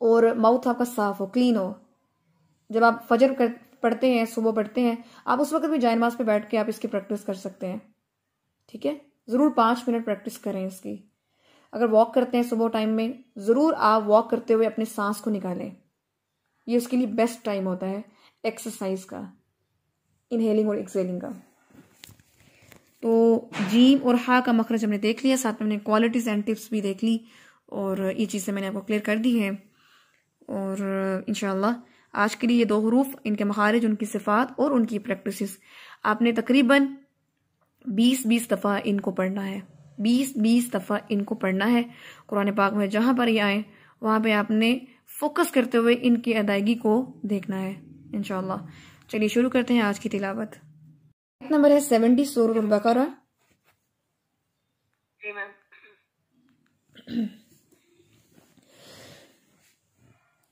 और माउथ आपका साफ हो, क्लीन हो। जब आप फजर पढ़ते हैं, सुबह पढ़ते हैं, आप उस वक्त भी जाए नमाज पे बैठ के आप इसकी प्रैक्टिस कर सकते हैं। ठीक है, जरूर 5 मिनट प्रैक्टिस करें इसकी। अगर वॉक करते हैं सुबह टाइम में, जरूर आप वॉक करते हुए अपने सांस को निकालें। ये उसके लिए बेस्ट टाइम होता है एक्सरसाइज का, इनहेलिंग और एक्सहेलिंग का। तो जीम और हा का मखरज हमने देख लिया, साथ में हमने क्वालिटीज एंड टिप्स भी देख ली, और ये चीज़ें मैंने आपको क्लियर कर दी हैं। और इंशाल्लाह आज के लिए ये 2 हरूफ, इनके मखारिज, उनकी सिफात और उनकी प्रैक्टिस आपने तकरीबन 20-20 दफ़ा इनको पढ़ना है। 20-20 दफ़ा इनको पढ़ना है। कुरान पाक में जहां पर ये आए वहां पे आपने फोकस करते हुए इनकी अदायगी को देखना है इंशाल्लाह। चलिए शुरू करते हैं आज की तिलावत। नंबर है 70 सूरह बकरा। जी मैम।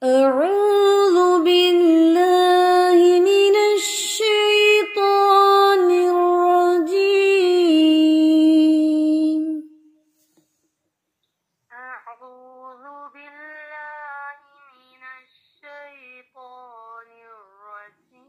अऊज़ु बिल्लाहि मिनश शैतानिर रजीम। अऊज़ु बिल्लाहि मिनश शैतानिर रजीम।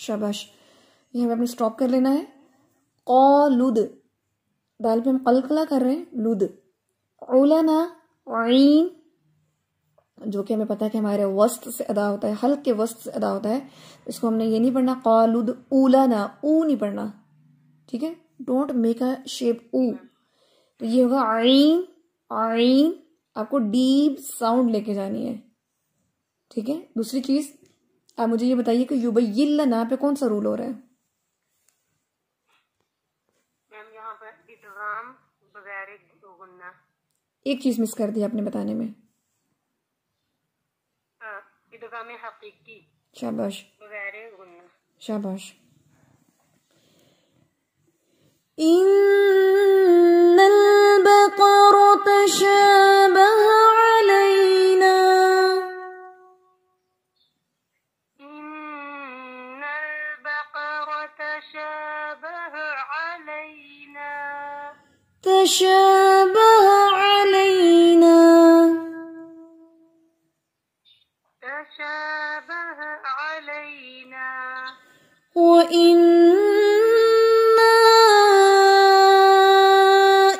शाबाश। ये हमें अपने स्टॉप कर लेना है। क़ालुद, दाल पे हम कलकला कर रहे हैं, लुद। उलना, ईन, जो कि हमें पता है कि हमारे वस्त से अदा होता है, हल्क के वस्त से अदा होता है। इसको हमने ये नहीं पढ़ना क़ालुद उलना, ऊ नहीं पढ़ना, ठीक है। डोंट मेक अ शेप ऊ। तो ये होगा आइन, आइन। आपको डीप साउंड लेके जानी है, ठीक है। दूसरी चीज, आप मुझे ये बताइए कि युबय्यिन पे कौन सा रूल हो रहा है? मैम यहाँ पर इदगाम बगैर गुन्ना, एक चीज मिस कर दी आपने बताने में। इदगाम हकीकी शाबाश, बगैर गुन्ना। शाबाश। इन्नल बकरा तशाबह अलैना। इन्नल बकरा तशाबह अलैना। तशाबह अलैना, तशाबह अलैना। वइन्ना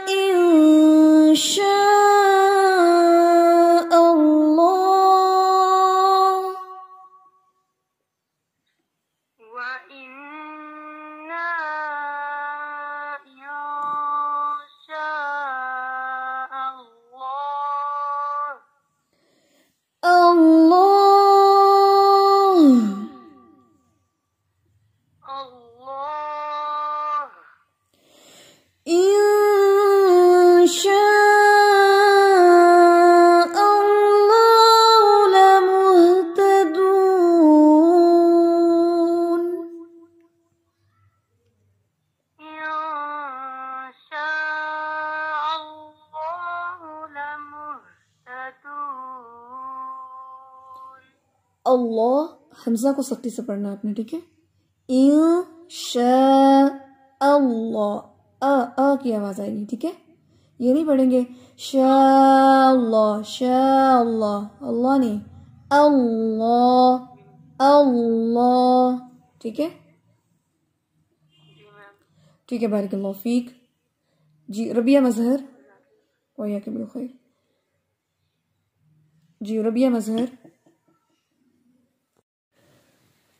इंशाअल्लाह, वइन्ना इंशाअल्लाह। अल्लाह, अल्लाह। इंशाअल्लाह लमुहतदून। इंशाअल्लाह लमुहतदून। अल्लाह, हमजा को सख्ती से पढ़ना आपने, ठीक है। इंशाअल्लाह, अ की आवाज आएगी, ठीक है। ये नहीं पढ़ेंगे शाअल्लाह, शाअल्लाह, अल्लाह नहीं, अल्लाह, अल्लाह, ठीक है। जी मैम। ठीक है, बारिकल्लाह फीक। जी रबिया मजहर, वयक बिल खैर। जी रबिया मजहर।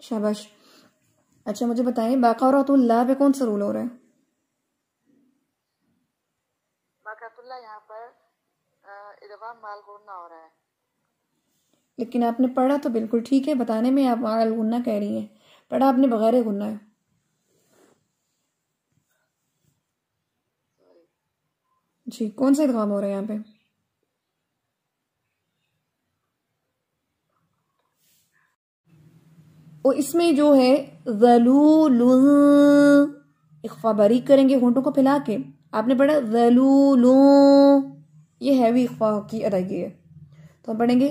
शाबाश। अच्छा मुझे बताएं बाक़रतुल्लाह पे कौन सा रूल हो रहा है? बकरतुल्लाह यहाँ पर इदगाम माल गुन्ना हो रहा है। लेकिन आपने पढ़ा तो बिल्कुल ठीक है, बताने में आप माल गुन्ना कह रही हैं, पढ़ा आपने बगैर गुन्ना है। जी कौन सा इदगाम हो रहा है यहाँ पे? और इसमें जो है ज़लूलुन, इख्फा बारीक करेंगे होंठों को फैला के। आपने पढ़ा ज़लूलुन, ये हैवी इख्फा की अदायगी है, तो हम पढ़ेंगे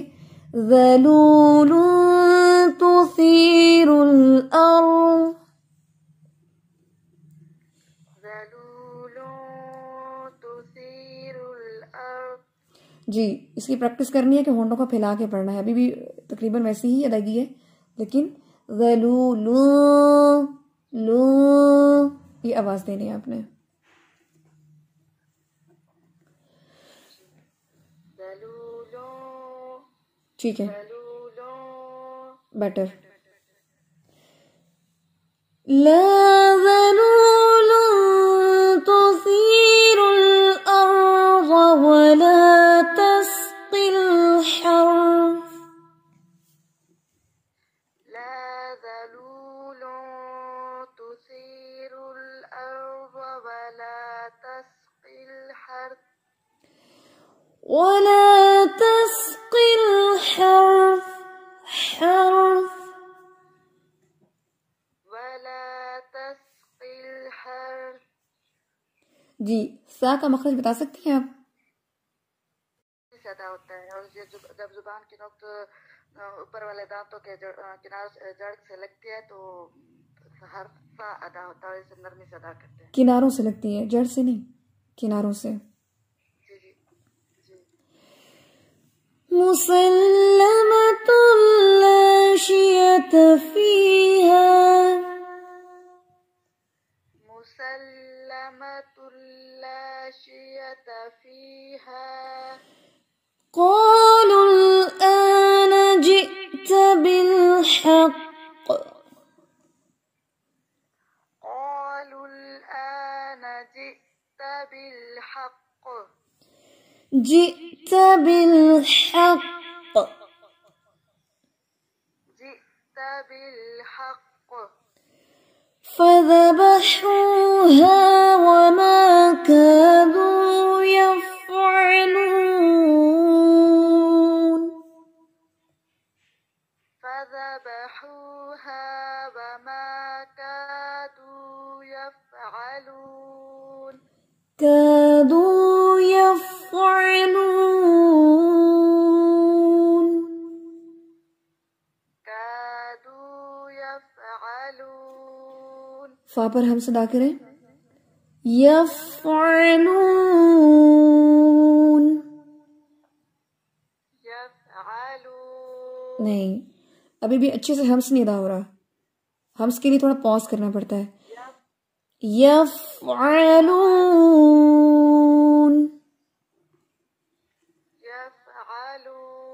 ज़लूलुन तुसीरुल अर्ज़। जी इसकी प्रैक्टिस करनी है कि होंठों को फैला के पढ़ना है। अभी भी तकरीबन वैसी ही अदायगी है, लेकिन ज़लूलुन, लू, ये आवाज देनी है आपने। ठीक है, बेटर। ला ज़लूलुन तुसीरुल अर्ज़ वला तस्क़िल हर्ज़। ला ज़लूलुन तुसीरुल अर्ज़ वला तस्क़िल हर्ज़ वला तस्क़िल हर्फ, हर्फ वला तस्क़िल हर्फ। जी, सा का मखरज बता सकती हैं आप? ज्यादा होता है और जब जुबान की नोक ऊपर वाले दांतों के किनारों जड़ से लगती है तो हर्फ सा अदा होता है, इसे नरमी से अदा करते हैं। किनारों से लगती है, जड़ से नहीं, किनारों से। जी जी जी। मुसल्लमतुल ला शियत फीहा, मुसल्लमतुल ला शियत फीहा। क़ालुल आन जिअत बिल हक़, क़ालुल आन जिअत बिल हक़, जिअत बिल हक़, जिअत बिल हक़। फज़बहूहा वमा कादू यफ़अलून, फज़बहूहा वमा कादू यफ़अलून, कादू यफ़अलून, कादू यफ़अलून। फा पर हम सदा करें, यफ़अलून, यफ़अलून। नहीं, अभी भी अच्छे से हम्स नहीं अदा हो रहा, हम्स के लिए थोड़ा पॉज करना पड़ता है। यफ़अलून, यफ़अलून।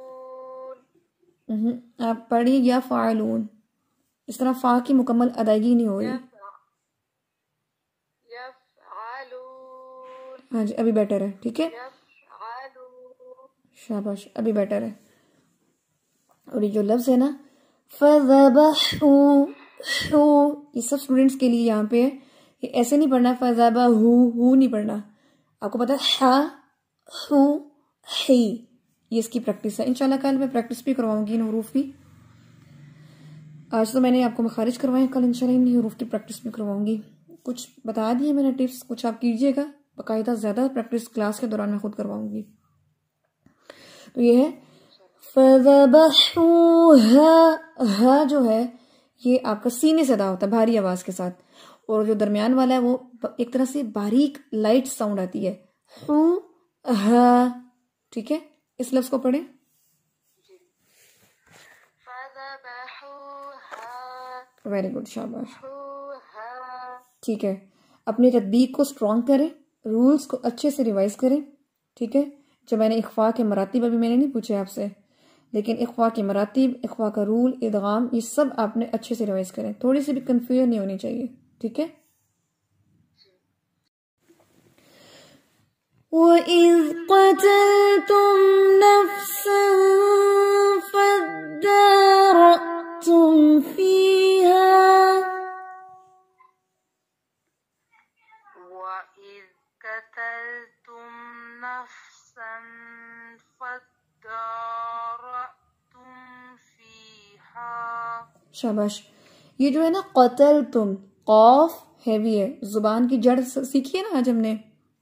आप पढ़िए यफ़अलून, इस तरह फा की मुकम्मल अदायगी नहीं हो रही। यफ़अलून। हाँ जी, अभी बेटर है, ठीक है, यफ़अलून। शाबाश, अभी बेटर है। और ये जो लफ्ज है ना फज़बहू, हू, ये सब स्टूडेंट्स के लिए यहाँ पे है, ये ऐसे नहीं पढ़ना, फज़बहू नहीं पढ़ना, आपको पता है हा, हू, ही, ये इसकी प्रैक्टिस है। इंशाल्लाह कल मैं प्रैक्टिस भी करवाऊंगी इन हरूफ की। आज तो मैंने आपको मखारिज करवाए, कल इंशाल्लाह इन हरूफ की प्रैक्टिस भी करवाऊंगी। कुछ बता दिए मैंने टिप्स, कुछ आप कीजिएगा बाकायदा, ज़्यादा प्रैक्टिस क्लास के दौरान मैं खुद करवाऊंगी। तो ये है फज़बहूहा, हा जो है ये आपका सीने से अदा होता है भारी आवाज के साथ, और जो दरमियान वाला है वो एक तरह से बारीक लाइट साउंड आती है, हू हा, ठीक है। इस लफ्ज को पढ़े, वेरी गुड, शाबाश, ठीक है। अपनी तदबीक को स्ट्रॉन्ग करें, रूल्स को अच्छे से रिवाइज करें, ठीक है। जो मैंने इख्फा के मरातिब अभी मैंने नहीं पूछे आपसे, लेकिन इख्फा के मरातिब, इख्फा का रूल, इदगाम, ये सब आपने अच्छे से रिवाइज करें, थोड़ी सी भी कंफ्यूजन नहीं होनी चाहिए, ठीक है। वइज़ क़तलतुम नफ्सन फद्दारअतुम फ़ीहा, वइज़ क़तलतुम नफ्सन फद्दारअतुम फ़ीहा। शाबाश। ये जो है ना क़तल तुम, कॉफ हैवी है, जुबान की जड़ सीखी है ना आज हमने,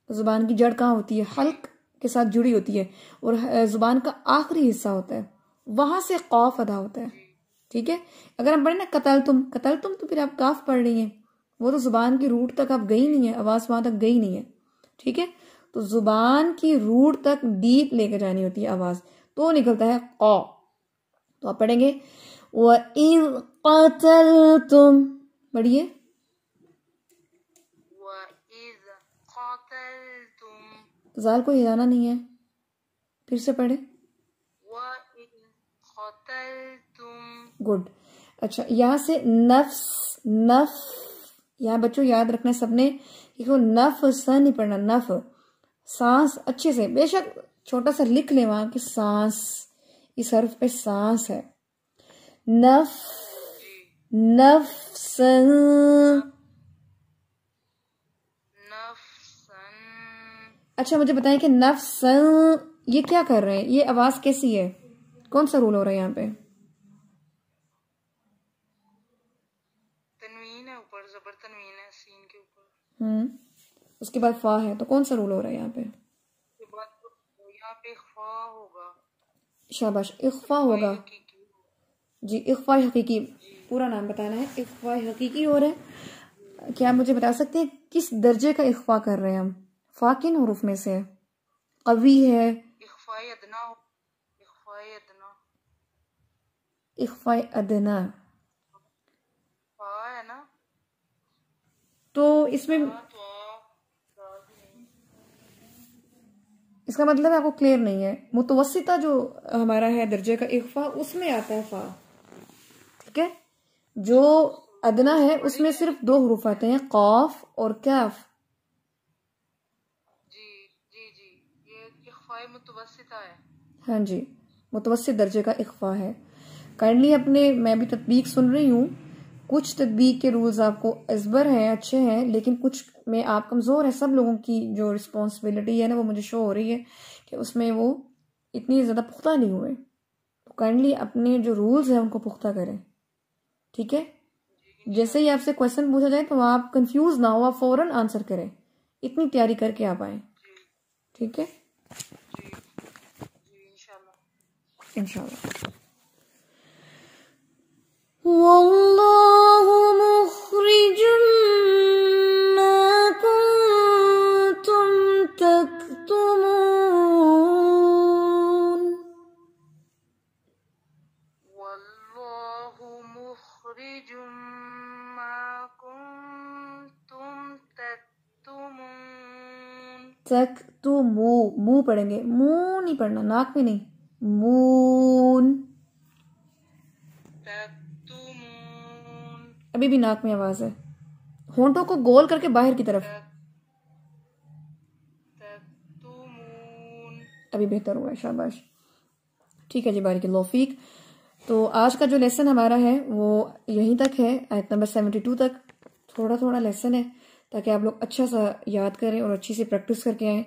जुबान की जड़ कहाँ होती है, हल्क के साथ जुड़ी होती है, और जुबान का आखिरी हिस्सा होता है, वहां से कॉफ अदा होता है, ठीक है। अगर हम पढ़े ना कतल तुम, तो फिर आप काफ पढ़ रही हैं, वो तो जुबान की रूट तक आप गई नहीं है, आवाज वहां तक गई नहीं है, ठीक है। तो जुबान की रूट तक डीप लेके जानी होती है आवाज, तो निकलता है कौ। तो आप पढ़ेंगे वइज़ क़तलतुम, पढ़िए, वइज़ क़तलतुम, ज़ाल को हिलाना नहीं है, फिर से पढ़े, वइज़ क़तलतुम। गुड। अच्छा, यहाँ से नफ्स, नफ, यहाँ बच्चों याद रखना है सबने कि वो नफ सा नहीं पढ़ना, नफ, सांस अच्छे से, बेशक छोटा सा लिख ले वहां कि सांस, इस हर्फ पे सांस है, नफ, नफ्सन, नफ्सन। अच्छा मुझे बताएं कि नफ्सन ये क्या कर रहे हैं, ये आवाज कैसी है, कौन सा रूल हो रहा है यहाँ पे? तनवीन है ऊपर, जबर तनवीन है सीन के ऊपर। उसके बाद फा है, तो कौन सा रूल हो रहा है यहाँ पे? के बाद यहाँ पे इख्फा होगा। शाबाश, इख्फा होगा जी, इख्फा हकीकी। पूरा नाम बताना है, इख्फा हकीकी हो रहा है। क्या आप मुझे बता सकते हैं किस दर्जे का इख्फा कर रहे हैं हम? फा किन हुरूफ में से है? कवी है, इख्फा अदना, इख्फा अदना, इख्फा अदना, फा है ना, तो इसमें इसका मतलब है आपको क्लियर नहीं है। मुतवस्सिता जो हमारा है दर्जे का इख्फा, उसमें आता है फा, ठीक है। जो अदना है उसमें सिर्फ 2 हुरूफ आते हैं, कॉफ और कैफ। जी जी जी, ये इख्फा मुतवस्सिता है। हाँ जी, मुतवस्सित दर्जे का इख्फा है। काइंडली अपने, मैं भी तदबीक सुन रही हूँ, कुछ तदबीक के रूल्स आपको इस्बर हैं, अच्छे हैं, लेकिन कुछ में आप कमज़ोर है। सब लोगों की जो रिस्पॉन्सिबिलिटी है ना, वो मुझे शो हो रही है कि उसमें वो इतनी ज़्यादा पुख्ता नहीं हुए। तो काइंडली अपने जो रूल्स हैं उनको पुख्ता करें, ठीक है। जैसे ही आपसे क्वेश्चन पूछा जाए तो आप कंफ्यूज ना हो, आप फौरन आंसर करें, इतनी तैयारी करके आप आए, ठीक है। इंशाल्लाह। वल्लाहु मुखरिजुम मा कुंतुम तक्तुमून। वल्लाहु मुखरिजुम मा कुंतुम तक्तुमून। तक्तुमू, मुंह पढ़ेंगे, मुंह नहीं पढ़ना, नाक में नहीं, मून। अभी भी नाक में आवाज है, होंठों को गोल करके बाहर की तरफ। अभी बेहतर हुआ है, शाबाश, ठीक है जी, बारिकल्लाहु फीक। तो आज का जो लेसन हमारा है वो यहीं तक है, आयत नंबर 72 तक। थोड़ा थोड़ा लेसन है ताकि आप लोग अच्छा सा याद करें और अच्छी सी प्रैक्टिस करके आएँ।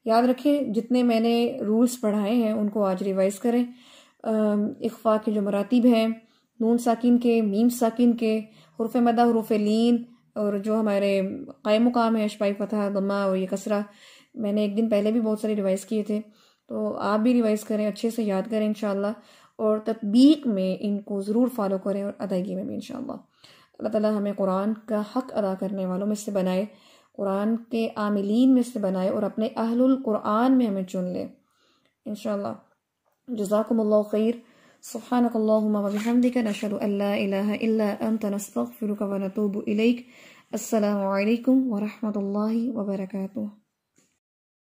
याद रखें जितने मैंने रूल्स पढ़ाए हैं उनको आज रिवाइज करें। इख्फा के जो मरातिब हैं, नून साकिन के, मीम साकिन के, हुरूफ मदा, हुरूफ लीन, और जो हमारे कायम मुकाम है, शपाई फतह, दम्मा और ये कसरा, मैंने एक दिन पहले भी बहुत सारे रिवाइज किए थे। तो आप भी रिवाइज करें, अच्छे से याद करें इंशाल्लाह, और तत्बीक में इनको ज़रूर फॉलो करें और अदायगी में भी इंशाल्लाह। अल्लाह ताला हमें कुरान का हक़ अदा करने वालों में से बनाए, कुरान के आमिलीन में से बनाए और अपने अहलुल कुरान में हमें चुन ले इंशाल्लाह। जज़ाकुमुल्लाहु खैर। सुब्हानकल्लाहुम्मा व बिहम्दिका नशहदु अल्ला इलाहा इल्ला अंता नस्तगफिरुका व नतूबु इलैक। अस्सलामु अलैकुम व रहमतुल्लाहि व बरकातुहू।